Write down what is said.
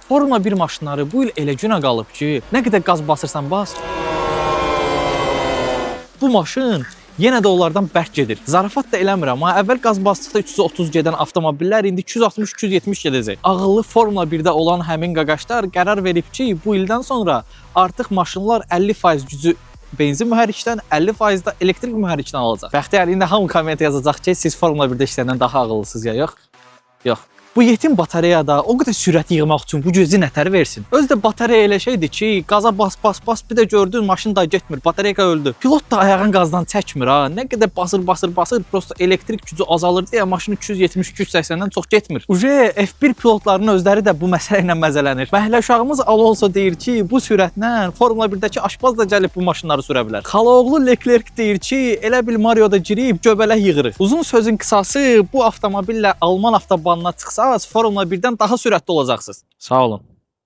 Formula 1 maşınları bu il elə günə qalıb ki, nə qədər qaz basırsan bas, bu maşın yenə də onlardan bərk gedir. Zarafat da eləmirəm, amma əvvəl qaz basdıqda 330 gedən avtomobillər indi 260-270 gedəcək. Ağıllı Formula 1-də olan həmin qaqaşlar qərar verib ki, bu ildən sonra artıq maşınlar 50% gücü benzin mühərrikdən, 50% də elektrik mühərrikdən alacaq. Bəxtiyar, indi hamı komment yazacaq ki, siz Formula 1-də işləyəndən daha ağıllısınız ya, yox? Yox. Bu yetim batareyada o qədər sürət yığmaq üçün bu gözü nətər versin? Özdə batareya elə şeydir ki, qaza bas, bir də gördün maşın da getmir, batareya öldü. Pilot da ayağın qazdan çəkmir ha. Nə qədər basır, prosta elektrik gücü azalır deyə maşın 270-280-dən çox getmir. F1 pilotlarının özləri də bu məsələ ilə məzələnir. Məhəllə uşağımız Alonso deyir ki, bu sürətlə Formula 1-dəki aşpaz da gəlib bu maşınları sürə bilər. Xalaoğlu Leclerc deyir ki, elə bil Mario'da girib göbələk yığırıq. Uzun sözün qısası, bu avtomobillə Alman avtobanına çıxsa Formula 1-dən daha sürətli olacaqsınız. Sağ olun.